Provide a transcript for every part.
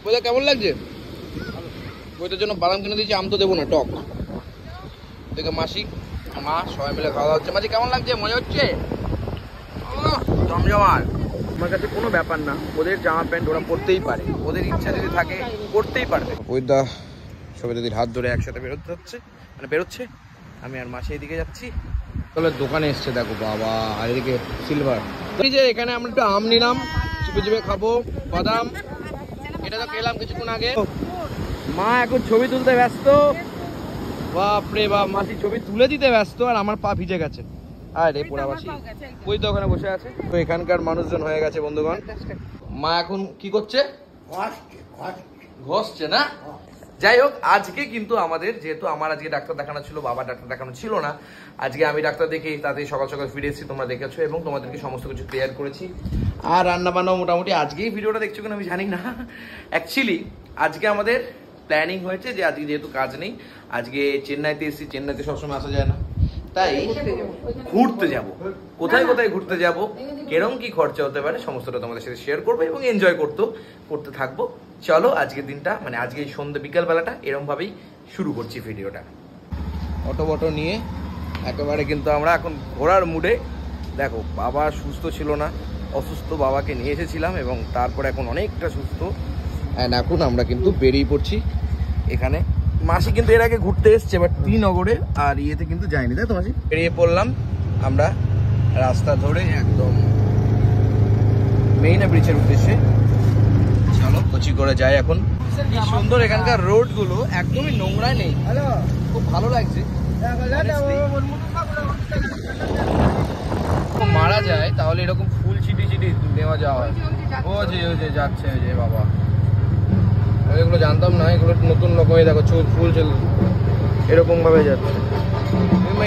বইটা কেমন লাগছে? বইটার জন্য বাদাম কিনে দিয়েছি, আম তো দেবো না, টক। দেখে মাসি মা সবাই মিলে খাওয়া হচ্ছে। মাঝে কেমন লাগছে? মজা হচ্ছে? জমজমার। আমার কাছে কোনো ব্যাপার না, ওদের জামা প্যান্ট ওরা পরতেই পারে, ওদের ইচ্ছা যদি থাকে করতেই পারবে। ওইদা সবাই যদি হাত ধরে একসাথে বেরোতে হচ্ছে, মানে বেরোচ্ছে। আমি আর মাসি এদিকে যাচ্ছি। তাহলে দোকানে এসছে দেখো বাবা, আর এদিকে সিলভার। এই যে এখানে আমরা একটু আম নিলাম, চিপে চিপে খাবো। বাদাম এটা তো খেলাম কিছুক্ষণ আগে। মা এখন ছবি তুলতে ব্যস্ত। বাপরে বাপ, মাসি ছবি তুলে দিতে ব্যস্ত, আর আমার পা ভিজে গেছে। আরে পোড়াবাসি ওই তো ওখানে বসে আছে। তো এখানকার মানুষজন হয়ে গেছে বন্ধুগণ। মা এখন কি করছে? ঘষছে না? যাই হোক, আজকে কিন্তু আমাদের, যেহেতু আমার আজকে ডাক্তার দেখানো ছিল, বাবা ডাক্তার দেখানো ছিল না, আজকে আমি ডাক্তার দেখে তাতে সকাল সকাল ফিরে এসেছি, তোমরা দেখেছো, এবং তোমাদেরকে সমস্ত কিছু ক্লিয়ার করেছি। আর রান্না বান্নাও মোটামুটি আজকেই ভিডিওটা দেখছো কিনা আমি জানি না। অ্যাকচুয়ালি আজকে আমাদের প্ল্যানিং হয়েছে যে আজকে যেহেতু কাজ নেই, আজকে চেন্নাইতে এসেছি, চেন্নাইতে সবসময় আসা যায় না, তাই ঘুরতে যাব। কোথায় কোথায় ঘুরতে যাব, কেরম কি খরচা হতে পারে, সমস্তটা তোমাদের সাথে শেয়ার করবো এবং এনজয় করতে থাকবো। চলো আজকের দিনটা, মানে আজকে এই সন্ধ্যে বিকাল বেলাটা এরম ভাবেই শুরু করছি ভিডিওটা। অটো বটো নিয়ে একেবারে কিন্তু আমরা এখন ঘোরার মুডে। দেখো বাবা সুস্থ ছিল না, অসুস্থ বাবাকে নিয়ে এসেছিলাম, এবং তারপর এখন অনেকটা সুস্থ। অ্যান্ড এখন আমরা কিন্তু বেরিয়ে পড়ছি। এখানে মাসি কিন্তু এর আগে ঘুরতে এসছে, বাট শ্রীনগরে আর ইয়েতে কিন্তু যায়নি, তাই তো মাসি? বেরিয়ে পড়লাম আমরা রাস্তা ধরে একদম মেইনা ব্রিজের উদ্দেশ্যে। চলো কোচি করে যাই এখন। কি সুন্দর এখানকার রোড গুলো, একদমই নোংরা নেই, খুব ভালো লাগছে। মারা যায় তাহলে এরকম ফুল ছিটি নেওয়া যাওয়া হয়। ও যে যাচ্ছে যে বাবা, এগুলো জানতাম না, এগুলো নতুন লোক হয়ে দেখো ফুল চল এরকম ভাবে যাচ্ছে,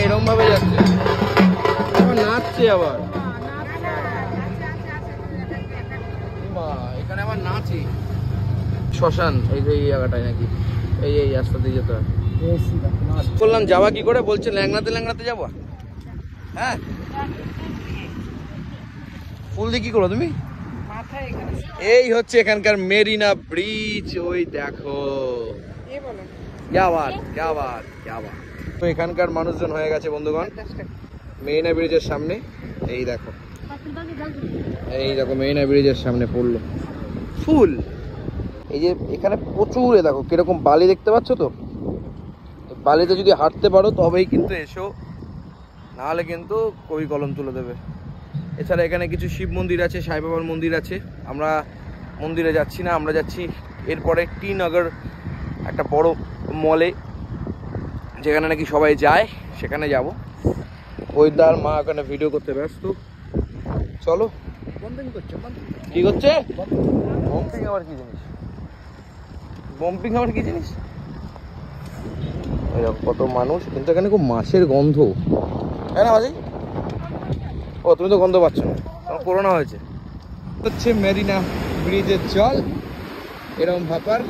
এরকম ভাবে যাচ্ছে, আবার নাচছে, আবার এখানে আবার নাচে। শ্মশান এই যে এই জায়গাটায় নাকি, এই রাস্তা দিয়ে যেতে হয়। বললাম যাওয়া কি করে, বলছে ল্যাংড়াতে যাবো। হ্যাঁ, ফুল দিয়ে কি করো তুমি? এই হচ্ছে এখানকার মেরিনা ব্রিজ, ওই দেখো। তো এখানকার মানুষজন হয়ে গেছে বন্ধুগণ মেরিনা ব্রিজের সামনে। এই দেখো মেরিনা ব্রিজের সামনে পড়লো ফুল। এই যে এখানে প্রচুর, দেখো কিরকম বালি দেখতে পাচ্ছ তো। বালিতে যদি হাঁটতে পারো তবেই কিন্তু এসো, নাহলে কিন্তু কবি কলম তুলে দেবে। এছাড়া এখানে কিছু শিব মন্দির আছে, সাই বাবার মন্দির আছে। আমরা মন্দিরে যাচ্ছি না, আমরা যাচ্ছি এরপরে টি নগর, একটা বড় মলে যেখানে নাকি সবাই যায়, সেখানে যাব। ওইদার মা ওখানে ভিডিও করতে ব্যস্ত। চলো। কি করছে? বম্পিং আবার কি জিনিস? কত মানুষ, কিন্তু এখানে খুব মাছের গন্ধ, তাই না বাজি? ও তুমি তো গন্ধ পাচ্ছ না, তোমার করোনা হয়েছে। হচ্ছে মেরিনা ব্রিজের জল, এরকম ব্যাপার।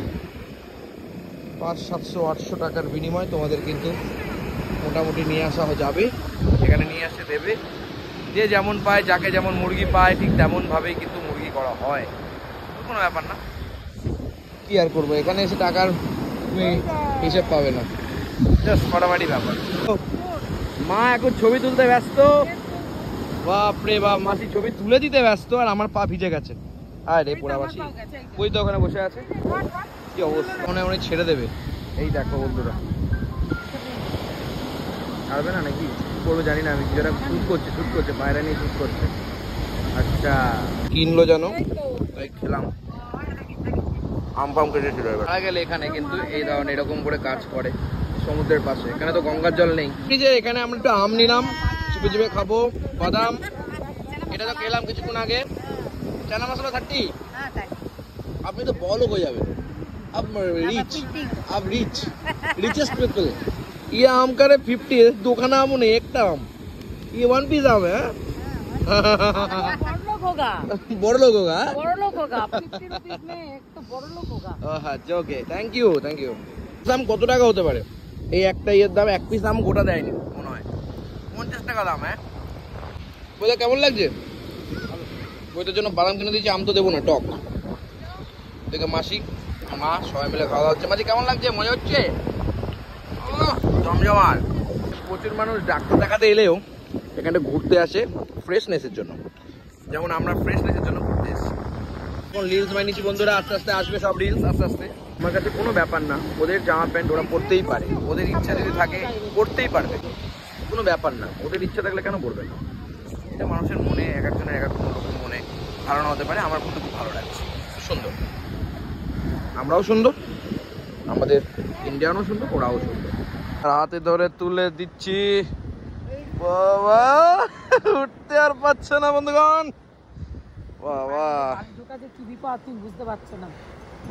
500-700-800 টাকার বিনিময় তোমাদের কিন্তু মোটামুটি নিয়ে আসা যাবে, এখানে নিয়ে আসতে দেবে। যে যেমন পায়, যাকে যেমন মুরগি পায়, ঠিক তেমন ভাবেই কিন্তু মুরগি করা হয়, কোনো ব্যাপার না। কি আর করবো, এখানে এসে টাকার তুমি হিসেব পাবে না, জাস্ট ফাটাফাটি ব্যাপার। মা এখন ছবি তুলতে ব্যস্ত। বাপরে বাপ, মাসি ছবি তুলে দিতে ব্যস্ত, আর আমার পা ভিজে গেছে। আরে পোড়াবাসি ওই তো ওখানে বসে আছে। কি অবস্থা, মনে ছেড়ে দেবে। এই দেখো বন্ধুরা, ছাড়বে না নাকি করবো জানি না, আমি যেটা শুট করছে বাইরে নিয়ে শুট করছে। আচ্ছা কিনলো জানো, তাই খেলাম। আম ফাম কেটেছিল। গেলে এখানে কিন্তু এই ধরনের এরকম করে কাজ করে সমুদ্রের পাশে। এখানে তো গঙ্গার জল নেই। এই যে এখানে আমরা একটু আম নিলাম, চিপে চিপে খাবো। বাদাম এটা তো খেলাম কিছুক্ষণ আগে। চানা মশলা 30। আপনি তো বড় হয়ে যাবেন, आप रिचेस्ट पीपल। ये आम का 50, दुकान आम नहीं, एक आम, ये 1 पीस आम है। बड़ लोग होगा 50 रुपीस में एक तो बड़ लोग होगा। আচ্ছা ওকে, থ্যাংক ইউ। আম কত টাকা হতে পারে? এই একটা ইয়ের দাম, 1 পিস আম গোটা দেয়নি মনে হয়, 50 টাকা দাম। হ্যাঁ, বইটা কেমন লাগছে? বইটার জন্য বাদাম কিনে দিয়েছি, আম তো দেবো না, টক। দেখে মাসি মা সবাই মিলে খাওয়া দাওয়া হচ্ছে। মাঝে কেমন লাগছে? মজা হচ্ছে? জমজমার। প্রচুর মানুষ ডাক্তার দেখাতে এলেও এখানে ঘুরতে আসে ফ্রেশনেসের জন্য, যেমন আমরা ফ্রেশনেসের জন্য ঘুরতে এসেছি। এখন রিলস বানিয়েছি বন্ধুরা, আস্তে আস্তে আসবে সব রিলস আস্তে আস্তে। আমার কাছে কোনো ব্যাপার না, ওদের জামা প্যান্ট ওরা পরতেই পারে, ওদের ইচ্ছা যদি থাকে পরতেই পারবে, কোনো ব্যাপার না। ওদের ইচ্ছা থাকলে কেন করবে না? এটা মানুষের মনে, এক একজনের এক এক রকম মনে ধারণা হতে পারে। আমার কিন্তু খুব ভালো লাগছে, সুন্দর। আমরাও সুন্দর, আমাদের ইন্ডিয়ানও সুন্দর, ওরাও সুন্দর। হাতে ধরে তুলে দিচ্ছি, বাবা উঠতে আর পারছে না বন্ধুগণ। বাবা বুঝতে পারছো না,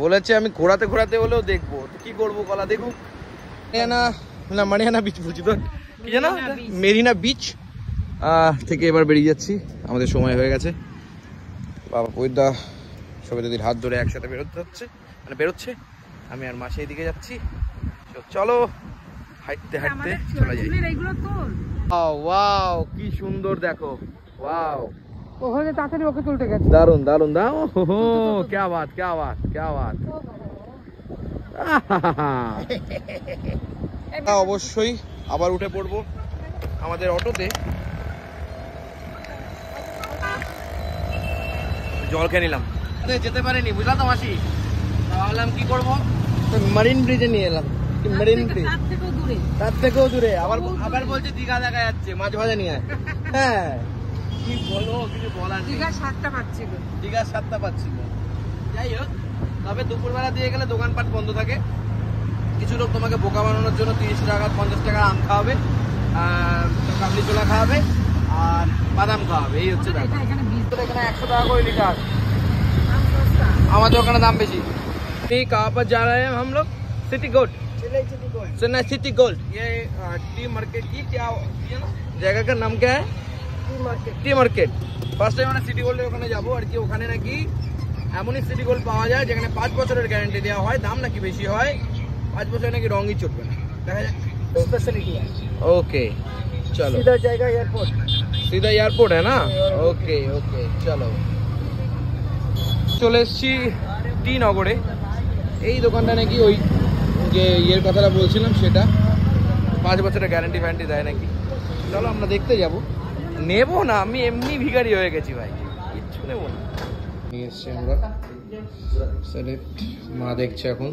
বলেছে আমি ঘোরাতে ঘোরাতে হলেও দেখবো, তো কি করবো কলা দেখুক। মারিয়ানা বিচ বলছি তো, কি জানো, মেরিনা বিচ থেকে এবার বেরিয়ে যাচ্ছি, আমাদের সময় হয়ে গেছে। বাবা পৈদা সবেদির হাত ধরে একসাথে বেরোতে হচ্ছে, মানে বেরোচ্ছে। আমি আর মাসি এদিকে যাচ্ছি, চলো হাঁটতে হাঁটতে চলে যাই। ওয়াও কি সুন্দর দেখো, ওয়াও ওখানে তাড়াতাড়ি ওকে তুলতে গেছে। দারুন দারুন দাও, ওহো क्या बात क्या बात क्या बात। অবশ্যই আবার উঠে পড়বো আমাদের অটোতে। জল খেয়ে নিলাম, যেতে পারিনি বুঝলা তো মাসি, ভাবলাম কি করবো, মারিন ব্রিজে নিয়ে এলাম। মারিন ব্রিজ তার থেকেও দূরে, আবার আবার বলছে দীঘা দেখা যাচ্ছে, মাছ ভাজা নিয়ে। হ্যাঁ কি বলবো, কিছু বলার নেই। দীঘার স্বাদটা পাচ্ছিল, দীঘার স্বাদটা পাচ্ছিল। যাই হোক, তবে দুপুরবেলা দিয়ে গেলে দোকানপাট বন্ধ থাকে। কিছু লোক তোমাকে বোকা বানানোর জন্য 30 টাকা 50 টাকা আম খাওয়াবে, কাবলি ছোলা খাওয়াবে আর বাদাম খাওয়াবে, এই হচ্ছে ব্যাপার। এখানে 100 টাকা করে লিটার, আমাদের ওখানে দাম বেশি। कहाँ पर जा रहे हैं हम लोग? City gold, Chennai city gold. ये टी मार्केट की क्या जगह का नाम क्या है? T market. ফার্স্ট টাইম আমরা সিটি গোল্ডের ওখানে যাবো আর কি। ওখানে নাকি এমনই সিটি গোল্ড পাওয়া যায় যেখানে 5 বছরের গ্যারান্টি দেওয়া হয়, দাম নাকি বেশি হয়, 5 বছরে নাকি রঙই চটবে না, দেখা যাক। ओके चलो, सीधा जाएगा एयरपोर्ट, सीधा एयरपोर्ट है ना। ओके ओके चलो, চলে এসেছি টি নগরে। এই দোকানটা নাকি ওই যে ইয়ের কথাটা বলছিলাম সেটা, 5 বছরের গ্যারান্টি ফ্যারান্টি দেয় নাকি। চলো আমরা দেখতে যাব। নেবো না, আমি এমনি ভিখারি হয়ে গেছি ভাই, কিচ্ছু নেবো না। নিয়ে এসছি আমরা সেলেক্ট। মা দেখছে এখন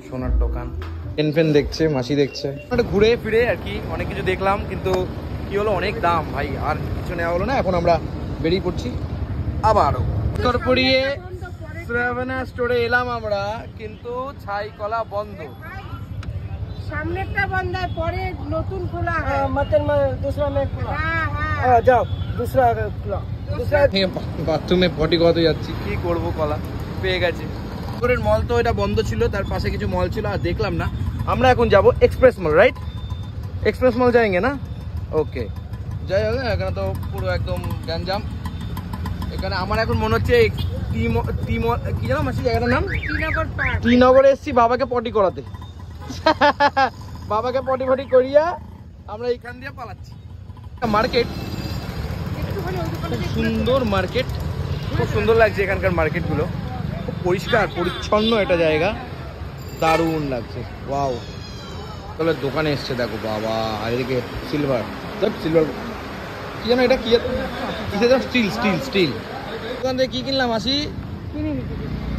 সোনার দোকান, পেন ফেন দেখছে, মাসি দেখছে। ঘুরে ফিরে আর কি অনেক কিছু দেখলাম, কিন্তু কি হলো, অনেক দাম ভাই, আর কিছু নেওয়া হলো না। এখন আমরা বেরিয়ে পড়ছি আবারও। উত্তর পড়িয়ে শ্রাবণা স্টোরে এলাম আমরা, কিন্তু ছাই কলা বন্ধ। সামনেরটা বন্ধ হয়, পরে নতুন খোলা হয়। दूसरा में खुला। जाओ दूसरा खुला। বাথরুমে পটি কত যাচ্ছি, কি করবো, কলা পেয়ে গেছে। মল তো এটা বন্ধ ছিল, তার পাশে কিছু মল ছিল আর দেখলাম না। আমরা এখন যাব এক্সপ্রেস মল, রাইট? এক্সপ্রেস মল যাएंगे না? ওকে, যাই হোক, এখানে তো পুরো একদম গ্যাঞ্জাম। এখানে আমার এখন মনে হচ্ছে কি জানো মাসি জায়গাটার নাম? টিনগরে এসছি বাবাকে পটি করাতে। বাবাকে পটি ফটি করিয়া আমরা এখান দিয়ে পালাচ্ছি। মার্কেট, খুব সুন্দর মার্কেট, খুব সুন্দর লাগছে এখানকার মার্কেটগুলো, খুব পরিষ্কার পরিচ্ছন্ন একটা জায়গা, দারুণ লাগছে। ওয়াও, তাহলে দোকানে এসছে দেখো বাবা। আর এদিকে সিলভার, সিলভার কি জানো এটা, কি স্টিল স্টিল স্টিল। দোকান থেকে কি কিনলাম আসি?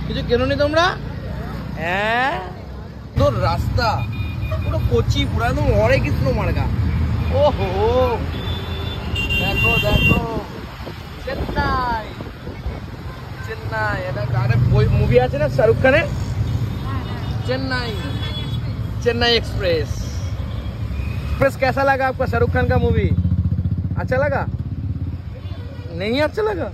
কিছু কেনোনি তোমরা? হ্যাঁ, তোর রাস্তা পুরো কচি, পুরো একদম হরে কৃষ্ণ মার্গা। ওহো দেখো দেখো, চেন্নাই চেন্নাই। এটা আরে মুভি আছে না শাহরুখ খানের, चेन्नई चेन्नई एक्सप्रेस। एक्सप्रेस कैसा लगा आपका? शाहरुख खान का मूवी अच्छा लगा? नहीं अच्छा लगा?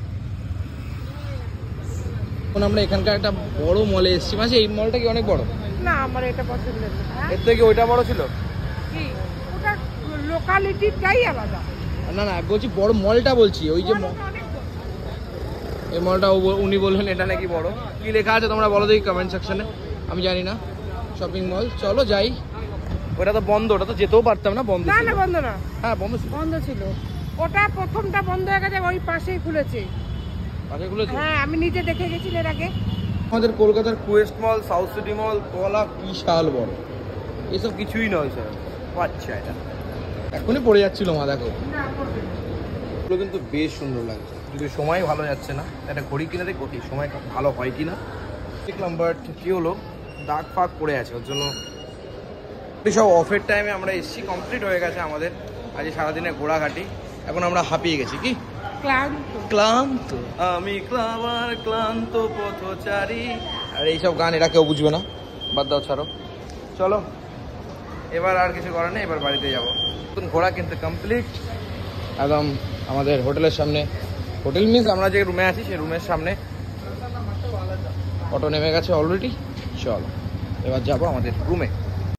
এখন আমরা এখানকার একটা বড় মলে এসেছি। মাসি এই মলটা কি অনেক বড়? না, আমার এটা পছন্দ না। এর থেকে ওইটা বড় ছিল কি? ওটা লোকালিটিটাই আলাদা। না না, বলছি বড় মলটা বলছি, ওই যে এই মলটা উনি বললেন এটা নাকি বড়। কি লেখা আছে তোমরা বলো দেখি কমেন্ট সেকশনে, আমি জানি না। শপিং মল, চলো যাই। ওটা তো বন্ধ, ওটা তো যেতেও পারতাম না, বন্ধ। না না, বন্ধ না। হ্যাঁ বন্ধ ছিল, বন্ধ ছিল। ওটা প্রথমটা বন্ধ হয়ে গেছে, ওই পাশেই খুলেছে। পাশে খুলেছে? হ্যাঁ, আমি নিজে দেখে গেছি এর আগে। আমাদের কলকাতার কুয়েস্ট মল, সাউথ সিটি মল, কলা বিশাল বড়, এসব কিছুই নয় স্যার। আচ্ছা, এটা এখনই পড়ে যাচ্ছিল মা, দেখো এগুলো কিন্তু বেশ সুন্দর লাগছে। যদি সময় ভালো যাচ্ছে না, একটা ঘড়ি কিনে দেখো কি সময় ভালো হয় কিনা দেখলাম, বাট কি হলো দাগ ফাগ পড়ে আছে, ওর জন্য সব অফের টাইমে আমরা এসছি, কমপ্লিট হয়ে গেছে আমাদের আজ সারাদিনে ঘোরাঘাটি। এখন আমরা হাঁপিয়ে গেছি, কি ক্লান্ত আমি ক্লান্ত পথচারী, আর এইসব গান এরা কেউ বুঝবে না, বাদ দাও, ছাড়ো। চলো এবার আর কিছু করার নেই, এবার বাড়িতে যাবো। ঘোরা কিন্তু কমপ্লিট, একদম আমাদের হোটেলের সামনে, হোটেল মিন্স আমরা যে রুমে আছি সেই রুমের সামনে অটো নেমে গেছে অলরেডি। চলো এবার যাবো আমাদের রুমে।